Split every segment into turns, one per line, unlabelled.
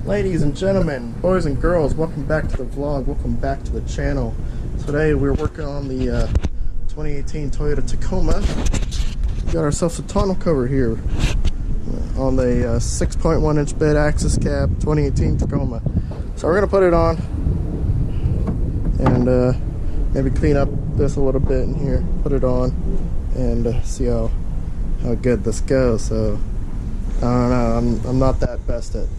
Ladies and gentlemen, boys and girls, welcome back to the vlog, welcome back to the channel. Today we're working on the 2018 Toyota Tacoma. We got ourselves a tonneau cover here on the 6.1 inch bed axis cab 2018 Tacoma. So we're going to put it on and maybe clean up this a little bit in here, put it on and see how good this goes. So I don't know, I'm not that best at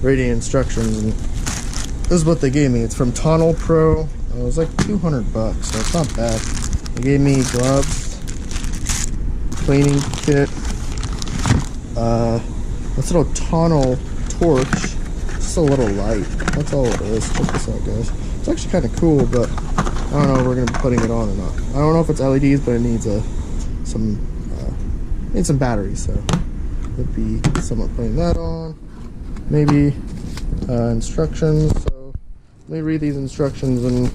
reading instructions, and this is what they gave me. It's from Tonneau Pro. It was like $200 bucks, so it's not bad. They gave me gloves, cleaning kit, this little Tonneau torch. It's just a little light. That's all it is. Check this out, guys. It's actually kind of cool, but I don't know if we're gonna be putting it on or not. I don't know if it's LEDs, but it needs some batteries, so it'd be somewhat putting that on. Maybe instructions. So let me read these instructions and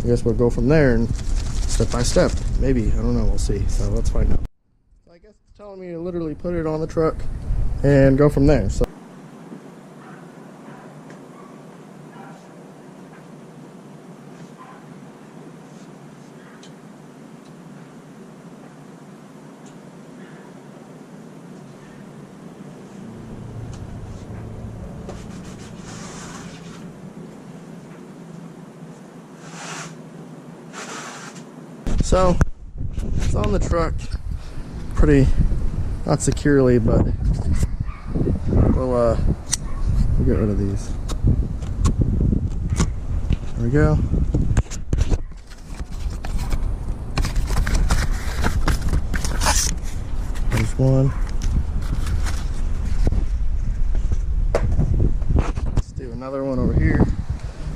I guess we'll go from there and step by step. Maybe, I don't know, we'll see. So let's find out. So I guess it's telling me to literally put it on the truck and go from there. So it's on the truck, pretty, not securely, but we'll get rid of these. There we go. There's one. Let's do another one over here.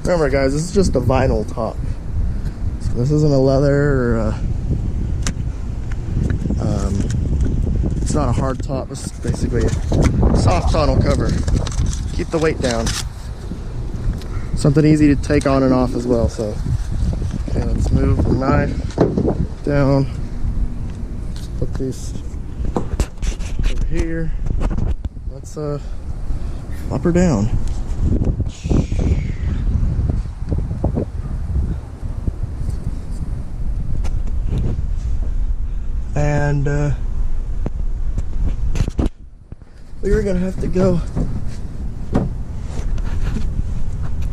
Remember, guys, this is just a vinyl top. This isn't a leather or it's not a hard top. This is basically a soft tonneau cover. Keep the weight down. Something easy to take on and off as well. So, okay, let's move the knife down. Put these over here. Let's flop her down. And we're gonna have to go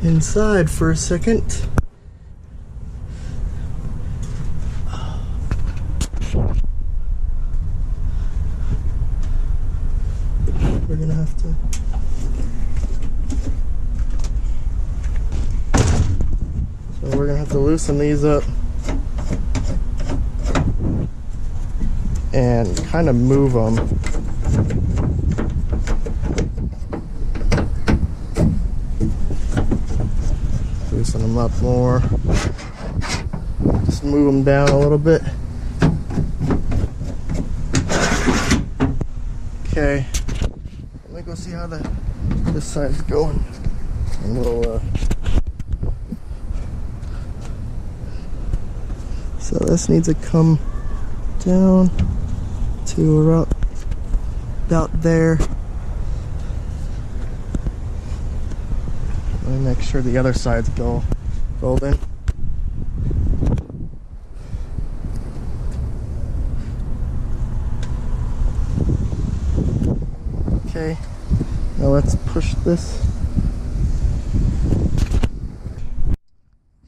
inside for a second. We're gonna have to loosen these up and kind of move them. Loosen them up more. Just move them down a little bit. Okay. Let me go see how this side's going. And we'll so this needs to come down to about there. Let me make sure the other side's golden. Okay, now let's push this.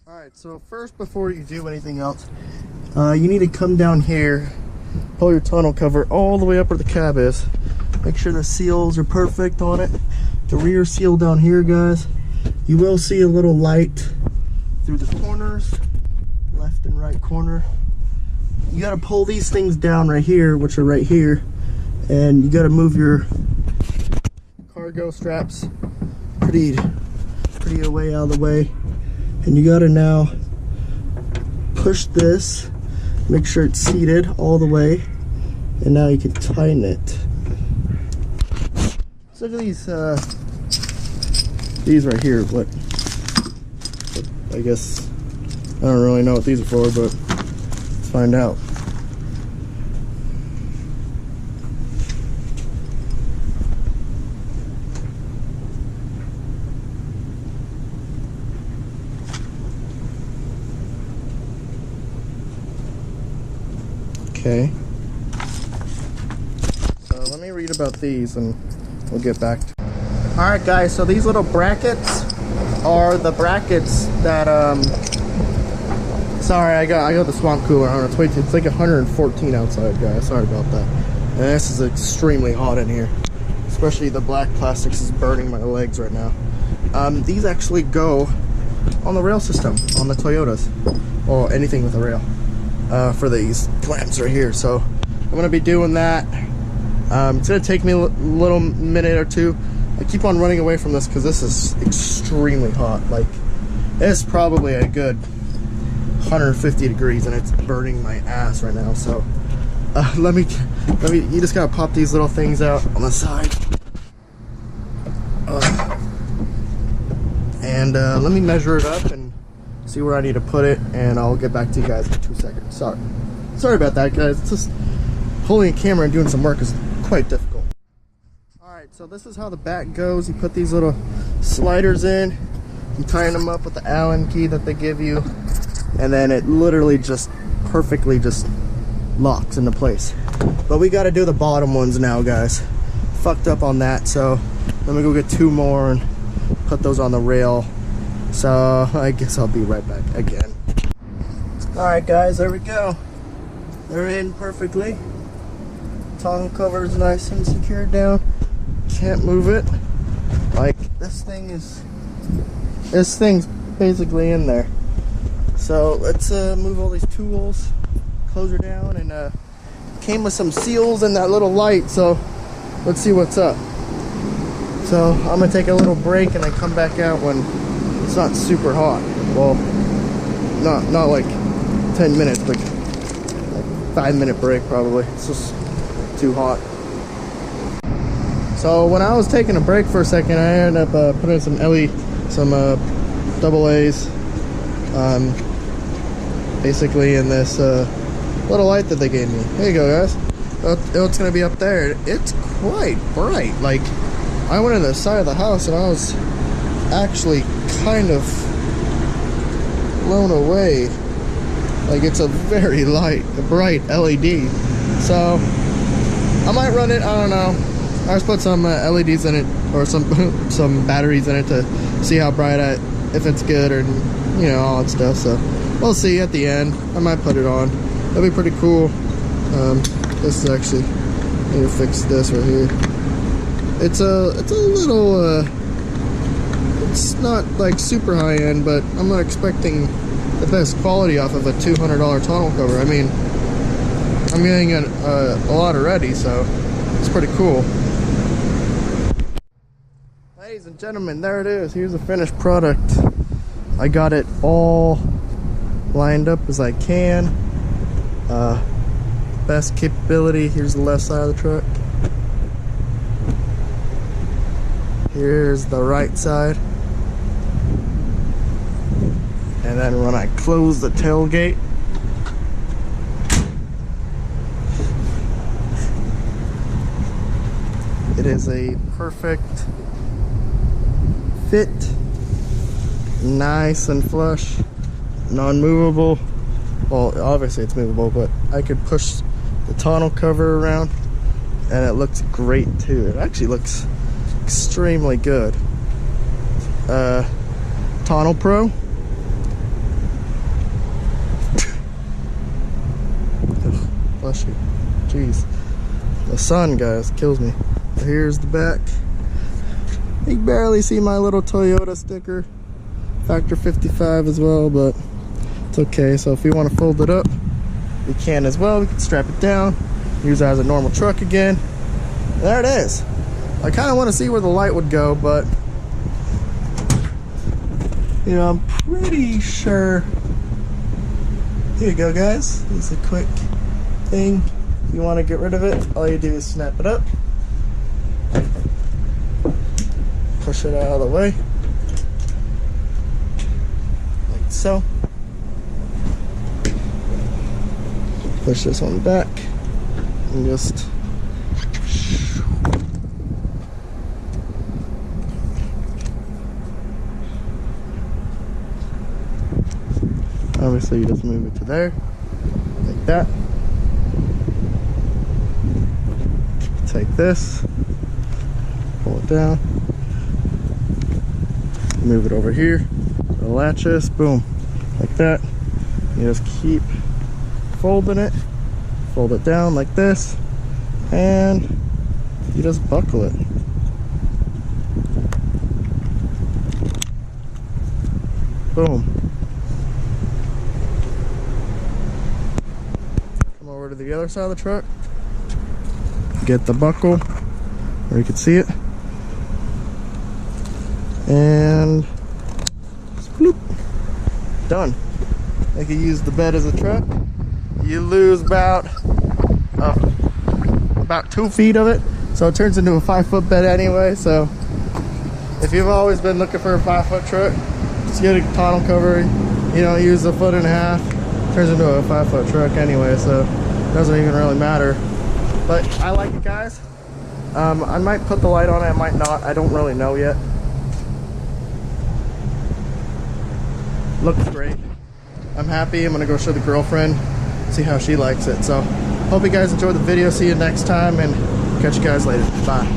Alright, so first, before you do anything else, you need to come down here, pull your tonneau cover all the way up where the cab is. Make sure the seals are perfect on it. The rear seal down here, guys. You will see a little light through the corners, left and right corner. You gotta pull these things down right here, which are right here, and you gotta move your cargo straps pretty away out of the way. And you gotta now push this, make sure it's seated all the way, and now you can tighten it. So these right here, what I guess, I don't really know what these are for, but let's find out. okay. So let me read about these and we'll get back to it. Alright guys, so these little brackets are the brackets that sorry, I got the swamp cooler on. It's like 114 outside, guys. Sorry about that. And this is extremely hot in here. Especially the black plastics is burning my legs right now. These actually go on the rail system on the Toyotas, or anything with a rail, for these clamps right here. So I'm gonna be doing that. It's gonna take me a little minute or two. I keep on running away from this because this is extremely hot. Like, it's probably a good 150 degrees and it's burning my ass right now. So let me you just gotta pop these little things out on the side, and let me measure it up and see where I need to put it, and I'll get back to you guys in 2 seconds. Sorry about that, guys. It's just holding a camera and doing some work is quite difficult. Alright, so this is how the back goes. You put these little sliders in, you tighten them up with the Allen key that they give you, and then it literally just perfectly just locks into place. But we got to do the bottom ones now, guys. Fucked up on that, so let me go get 2 more and put those on the rail. So I guess I'll be right back again. Alright guys, there we go. They're in perfectly. Tonneau cover is nice and secured down. Can't move it. Like, this thing's basically in there. So let's move all these tools, close her down, and came with some seals and that little light, so let's see what's up. So I'm gonna take a little break and then come back out when it's not super hot. Well, not like 10 minutes, but like 5-minute break probably. It's just too hot. So when I was taking a break for a second, I ended up putting some double A's, basically in this little light that they gave me. Here you go, guys. It's gonna be up there. It's quite bright. Like, I went to the side of the house and I was actually kind of blown away. Like, it's a very bright LED. So I might run it. I don't know. I just put some LEDs in it, or some batteries in it to see how bright if it's good, or you know, all that stuff. So we'll see at the end. I might put it on. That'd be pretty cool. This is actually, I need to fix this right here. It's a little it's not like super high end, but I'm not expecting the best quality off of a $200 tonneau cover. I mean, I'm getting a lot already, so it's pretty cool. Ladies and gentlemen, there it is. Here's the finished product. I got it all lined up as I can. Best capability. Here's the left side of the truck. Here's the right side. And then when I close the tailgate, it is a perfect fit, nice and flush, non-movable. Well, obviously it's movable, but I could push the tonneau cover around and it looks great too. It actually looks extremely good. Tonneau Pro. Bless you. Jeez. The sun, guys, kills me. Here's the back. You can barely see my little Toyota sticker. Factor 55 as well, but it's okay. So if you want to fold it up, we can as well. We can strap it down, use it as a normal truck again. There it is. I kind of want to see where the light would go, but you know, I'm pretty sure. Here you go, guys. It's a quick thing. If you want to get rid of it, all you do is snap it up, push it out of the way, like so. Push this one back and just obviously you just move it to there like that. take this, pull it down, move it over here, the latches, boom, like that. You just keep folding it, fold it down like this, and you just buckle it. Boom. Come over to the other side of the truck, get the buckle where you can see it, and bloop, done. I can use the bed as a truck. You lose about 2 feet of it, so it turns into a 5-foot bed anyway. So if you've always been looking for a 5-foot truck, just get a tonneau cover, you know, use a 1.5 foot, turns into a 5-foot truck anyway, so it doesn't even really matter. But I like it, guys. I might put the light on it, I might not, I don't really know yet. Looks great. I'm happy. I'm gonna go show the girlfriend, see how she likes it. So hope you guys enjoyed the video. See you next time, and catch you guys later. Bye.